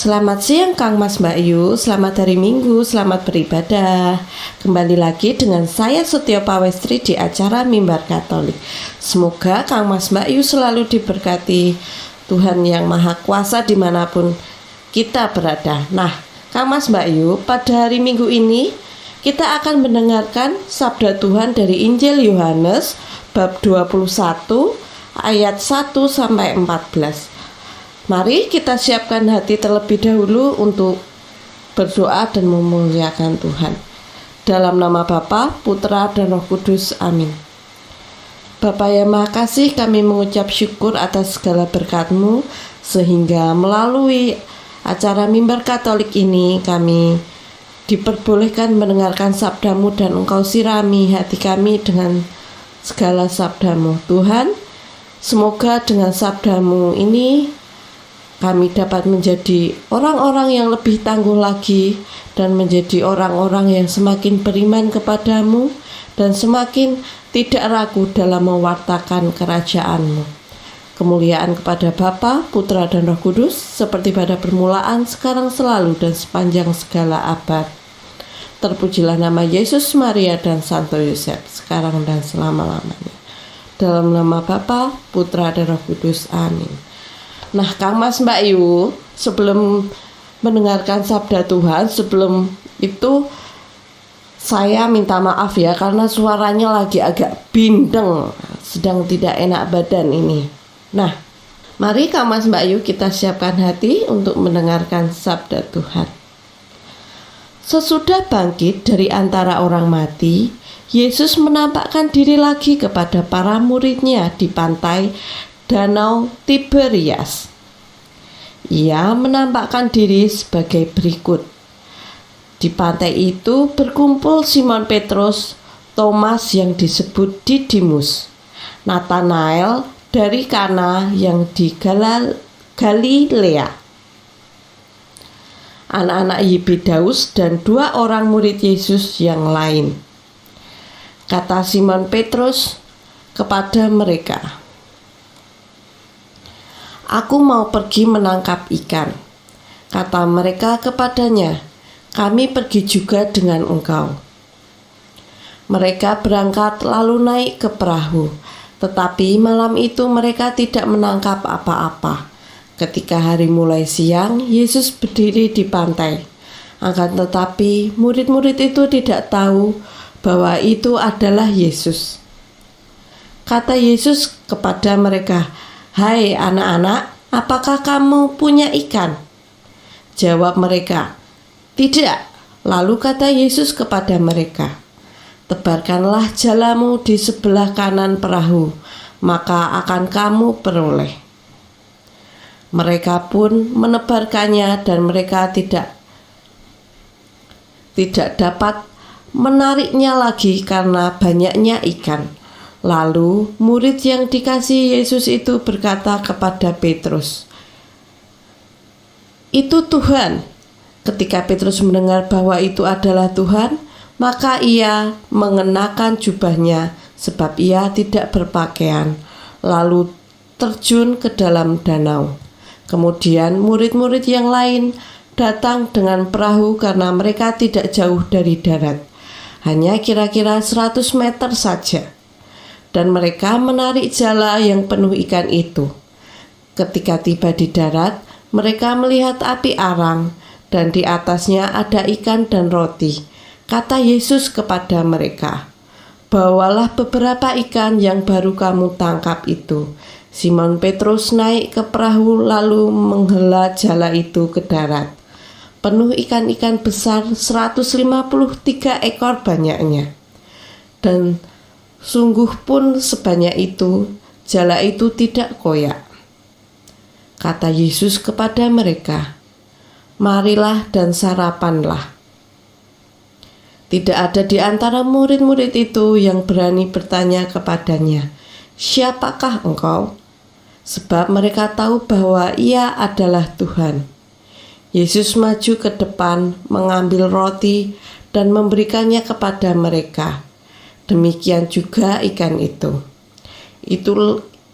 Selamat siang Kang Mas Mbak Yu, selamat hari Minggu, selamat beribadah. Kembali lagi dengan saya Setio Pawestri di acara Mimbar Katolik. Semoga Kang Mas Mbak Yu selalu diberkati Tuhan Yang Maha Kuasa dimanapun kita berada. Nah, Kang Mas Mbak Yu, pada hari Minggu ini kita akan mendengarkan sabda Tuhan dari Injil Yohanes bab 21 ayat 1 sampai 14. Mari kita siapkan hati terlebih dahulu untuk berdoa dan memuliakan Tuhan. Dalam nama Bapa, Putra, dan Roh Kudus. Amin. Bapa yang Maha Kasih, kami mengucap syukur atas segala berkat-Mu, sehingga melalui acara Mimbar Katolik ini kami diperbolehkan mendengarkan sabda-Mu dan Engkau sirami hati kami dengan segala sabda-Mu. Tuhan, semoga dengan sabda-Mu ini kami dapat menjadi orang-orang yang lebih tangguh lagi dan menjadi orang-orang yang semakin beriman kepadamu dan semakin tidak ragu dalam mewartakan kerajaan-Mu. Kemuliaan kepada Bapa, Putra, dan Roh Kudus seperti pada permulaan, sekarang, selalu, dan sepanjang segala abad. Terpujilah nama Yesus, Maria, dan Santo Yosef, sekarang dan selama-lamanya. Dalam nama Bapa, Putra, dan Roh Kudus. Amin. Nah, Kang Mas Mbak Yu, sebelum mendengarkan sabda Tuhan, sebelum itu saya minta maaf ya, karena suaranya lagi agak bindeng, sedang tidak enak badan ini. Nah, mari Kang Mas Mbak Yu kita siapkan hati untuk mendengarkan sabda Tuhan. Sesudah bangkit dari antara orang mati, Yesus menampakkan diri lagi kepada para murid-Nya di pantai Danau Tiberias. Ia menampakkan diri sebagai berikut. Di pantai itu berkumpul Simon Petrus, Thomas yang disebut Didimus, Nathanael dari Kana yang di Galilea, anak-anak Yebedaus, dan 2 orang murid Yesus yang lain. Kata Simon Petrus kepada mereka, "Aku mau pergi menangkap ikan." Kata mereka kepadanya, "Kami pergi juga dengan engkau." Mereka berangkat lalu naik ke perahu, tetapi malam itu mereka tidak menangkap apa-apa. Ketika hari mulai siang, Yesus berdiri di pantai. Akan tetapi murid-murid itu tidak tahu bahwa itu adalah Yesus. Kata Yesus kepada mereka, "Hai anak-anak, apakah kamu punya ikan?" Jawab mereka, "Tidak." Lalu kata Yesus kepada mereka, "Tebarkanlah jalamu di sebelah kanan perahu, maka akan kamu peroleh." Mereka pun menebarkannya dan mereka tidak dapat menariknya lagi karena banyaknya ikan. Lalu murid yang dikasihi Yesus itu berkata kepada Petrus, "Itu Tuhan." Ketika Petrus mendengar bahwa itu adalah Tuhan, maka ia mengenakan jubahnya sebab ia tidak berpakaian, lalu terjun ke dalam danau. Kemudian murid-murid yang lain datang dengan perahu karena mereka tidak jauh dari darat, hanya kira-kira 100 meter saja. Dan mereka menarik jala yang penuh ikan itu. Ketika tiba di darat, mereka melihat api arang, dan di atasnya ada ikan dan roti. Kata Yesus kepada mereka, "Bawalah beberapa ikan yang baru kamu tangkap itu." Simon Petrus naik ke perahu lalu menghela jala itu ke darat. Penuh ikan-ikan besar, 153 ekor banyaknya. Dan sungguh pun sebanyak itu, jala itu tidak koyak. Kata Yesus kepada mereka, "Marilah dan sarapanlah." Tidak ada di antara murid-murid itu yang berani bertanya kepadanya, "Siapakah engkau?" Sebab mereka tahu bahwa ia adalah Tuhan. Yesus maju ke depan, mengambil roti dan memberikannya kepada mereka. Demikian juga ikan itu.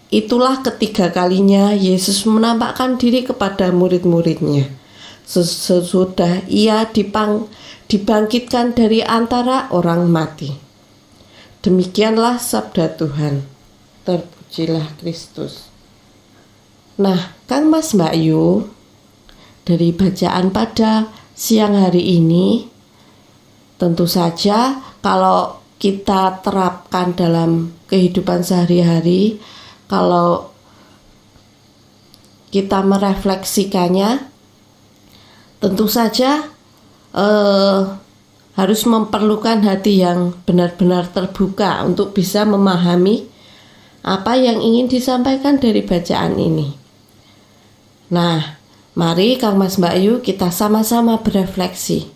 Itulah ketiga kalinya Yesus menampakkan diri kepada murid-muridnya. sesudah ia dibangkitkan dari antara orang mati. Demikianlah sabda Tuhan. Terpujilah Kristus. Nah, Kang Mas Mbak Yu, dari bacaan pada siang hari ini, tentu saja kalau kita terapkan dalam kehidupan sehari-hari, kalau kita merefleksikannya, tentu saja harus memerlukan hati yang benar-benar terbuka untuk bisa memahami apa yang ingin disampaikan dari bacaan ini. Nah, mari Kang Mas Mbak Yu kita sama-sama berefleksi.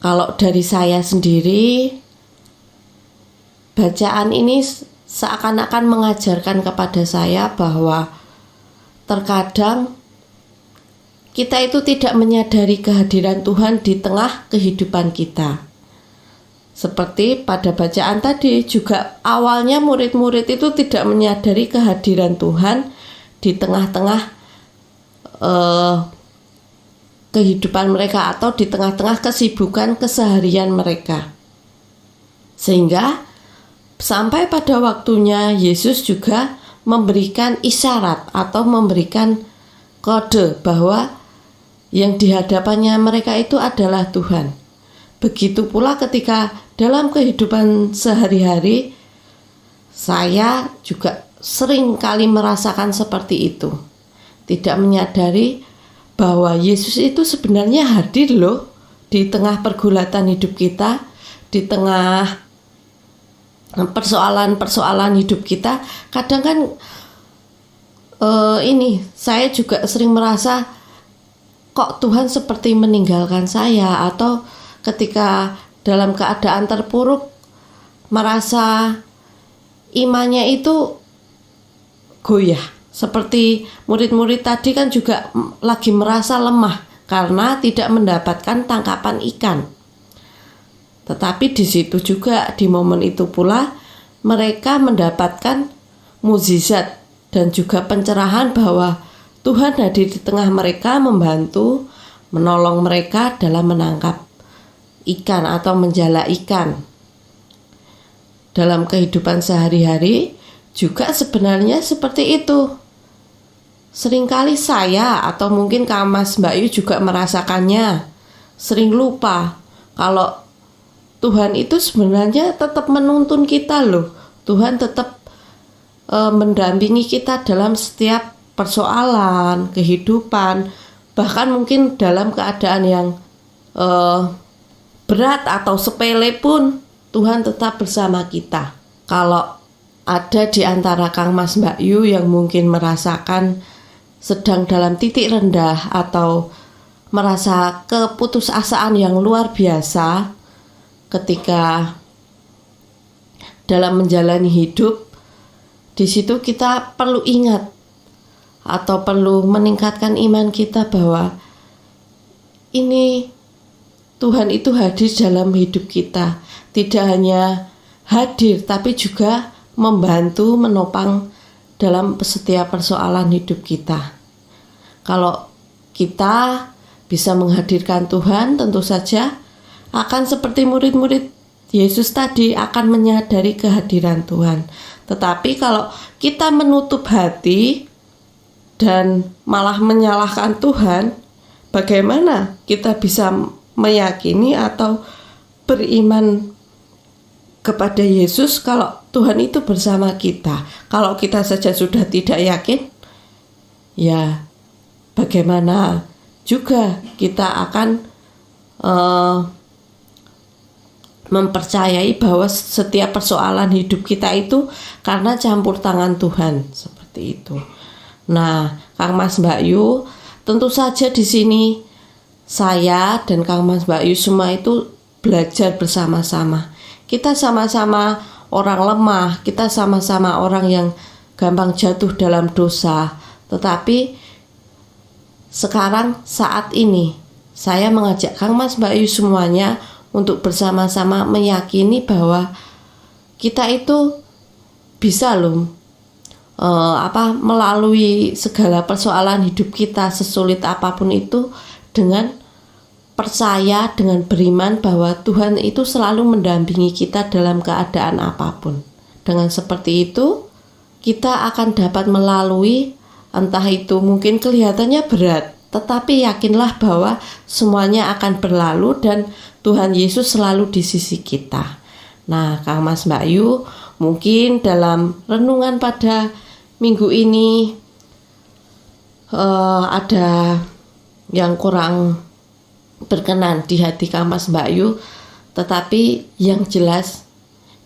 Kalau dari saya sendiri, bacaan ini seakan-akan mengajarkan kepada saya bahwa terkadang kita itu tidak menyadari kehadiran Tuhan di tengah kehidupan kita. Seperti pada bacaan tadi juga, awalnya murid-murid itu tidak menyadari kehadiran Tuhan di tengah-tengah kehidupan mereka atau di tengah-tengah kesibukan keseharian mereka. Sehingga sampai pada waktunya Yesus juga memberikan isyarat atau memberikan kode bahwa yang di hadapannya mereka itu adalah Tuhan. Begitu pula ketika dalam kehidupan sehari-hari, saya juga sering kali merasakan seperti itu. Tidak menyadari bahwa Yesus itu sebenarnya hadir loh di tengah pergulatan hidup kita, di tengah persoalan-persoalan hidup kita. Kadang kan saya juga sering merasa kok Tuhan seperti meninggalkan saya, atau ketika dalam keadaan terpuruk merasa imannya itu goyah. Seperti murid-murid tadi kan juga lagi merasa lemah karena tidak mendapatkan tangkapan ikan. Tetapi di situ juga, di momen itu pula mereka mendapatkan mukjizat dan juga pencerahan bahwa Tuhan hadir di tengah mereka, membantu, menolong mereka dalam menangkap ikan atau menjala ikan. Dalam kehidupan sehari-hari juga sebenarnya seperti itu. Seringkali saya atau mungkin Kak Mas Mbak Yu juga merasakannya, sering lupa kalau Tuhan itu sebenarnya tetap menuntun kita loh. Tuhan tetap mendampingi kita dalam setiap persoalan, kehidupan, bahkan mungkin dalam keadaan yang berat atau sepele pun Tuhan tetap bersama kita. Kalau ada di antara Kang Mas Mbak Yu yang mungkin merasakan sedang dalam titik rendah atau merasa keputusasaan yang luar biasa ketika dalam menjalani hidup, di situ kita perlu ingat atau perlu meningkatkan iman kita bahwa ini Tuhan itu hadir dalam hidup kita. Tidak hanya hadir tapi juga membantu, menopang dalam setiap persoalan hidup kita. Kalau kita bisa menghadirkan Tuhan, tentu saja akan seperti murid-murid Yesus tadi, akan menyadari kehadiran Tuhan. Tetapi kalau kita menutup hati dan malah menyalahkan Tuhan, bagaimana kita bisa meyakini atau beriman kepada Yesus kalau Tuhan itu bersama kita? Kalau kita saja sudah tidak yakin, ya bagaimana juga kita akan mempercayai bahwa setiap persoalan hidup kita itu karena campur tangan Tuhan, seperti itu. Nah, Kang Mas Mbak Yu, tentu saja di sini saya dan Kang Mas Mbak Yu semua itu belajar bersama-sama. Kita sama-sama orang lemah, kita sama-sama orang yang gampang jatuh dalam dosa. Tetapi sekarang saat ini saya mengajak Kang Mas Mbak Yu semuanya untuk bersama-sama meyakini bahwa kita itu bisa loh melalui segala persoalan hidup kita sesulit apapun itu dengan percaya, dengan beriman bahwa Tuhan itu selalu mendampingi kita dalam keadaan apapun. Dengan seperti itu kita akan dapat melalui, entah itu mungkin kelihatannya berat, tetapi yakinlah bahwa semuanya akan berlalu dan Tuhan Yesus selalu di sisi kita. Nah, Kang Mas Mbak Yu, mungkin dalam renungan pada minggu ini ada yang kurang berkenan di hati Kang Mas Mbak Yu, tetapi yang jelas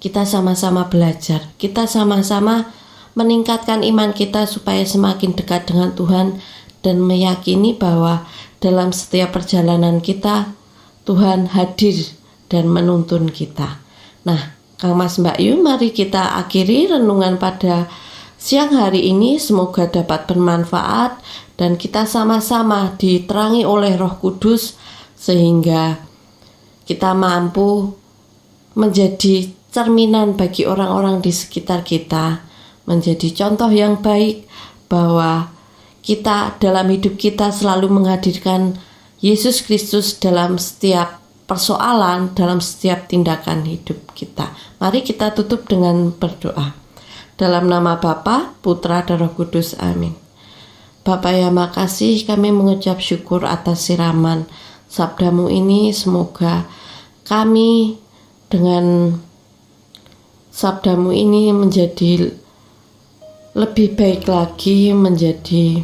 kita sama-sama belajar, kita sama-sama meningkatkan iman kita supaya semakin dekat dengan Tuhan dan meyakini bahwa dalam setiap perjalanan kita Tuhan hadir dan menuntun kita. Nah, Kang Mas Mbak Yu, mari kita akhiri renungan pada siang hari ini. Semoga dapat bermanfaat dan kita sama-sama diterangi oleh Roh Kudus sehingga kita mampu menjadi cerminan bagi orang-orang di sekitar kita, menjadi contoh yang baik bahwa kita dalam hidup kita selalu menghadirkan Yesus Kristus dalam setiap persoalan, dalam setiap tindakan hidup kita. Mari kita tutup dengan berdoa. Dalam nama Bapa, Putra, dan Roh Kudus. Amin. Bapa yang makasih, kami mengucap syukur atas siraman sabdamu ini. Semoga kami dengan sabdamu ini menjadi lebih baik lagi, menjadi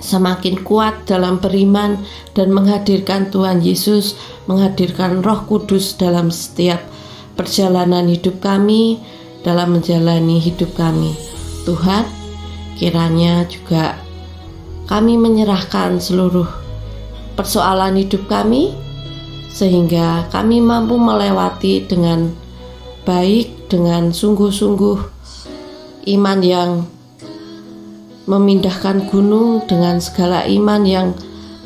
semakin kuat dalam beriman dan menghadirkan Tuhan Yesus, menghadirkan Roh Kudus dalam setiap perjalanan hidup kami, dalam menjalani hidup kami. Tuhan, kiranya juga kami menyerahkan seluruh persoalan hidup kami sehingga kami mampu melewati dengan baik, dengan sungguh-sungguh iman yang memindahkan gunung, dengan segala iman yang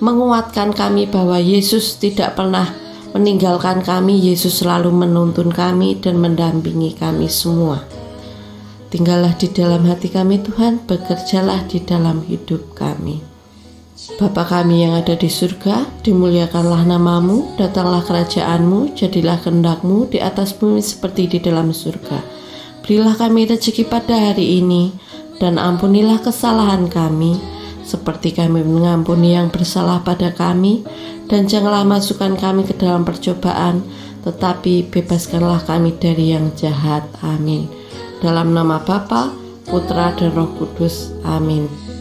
menguatkan kami bahwa Yesus tidak pernah meninggalkan kami. Yesus selalu menuntun kami dan mendampingi kami semua. Tinggallah di dalam hati kami Tuhan, bekerjalah di dalam hidup kami. Bapa kami yang ada di surga, dimuliakanlah namamu, datanglah kerajaanmu, jadilah kehendak-Mu di atas bumi seperti di dalam surga. Berilah kami rezeki pada hari ini, dan ampunilah kesalahan kami, seperti kami mengampuni yang bersalah pada kami, dan janganlah masukkan kami ke dalam percobaan, tetapi bebaskanlah kami dari yang jahat. Amin. Dalam nama Bapa, Putra, dan Roh Kudus. Amin.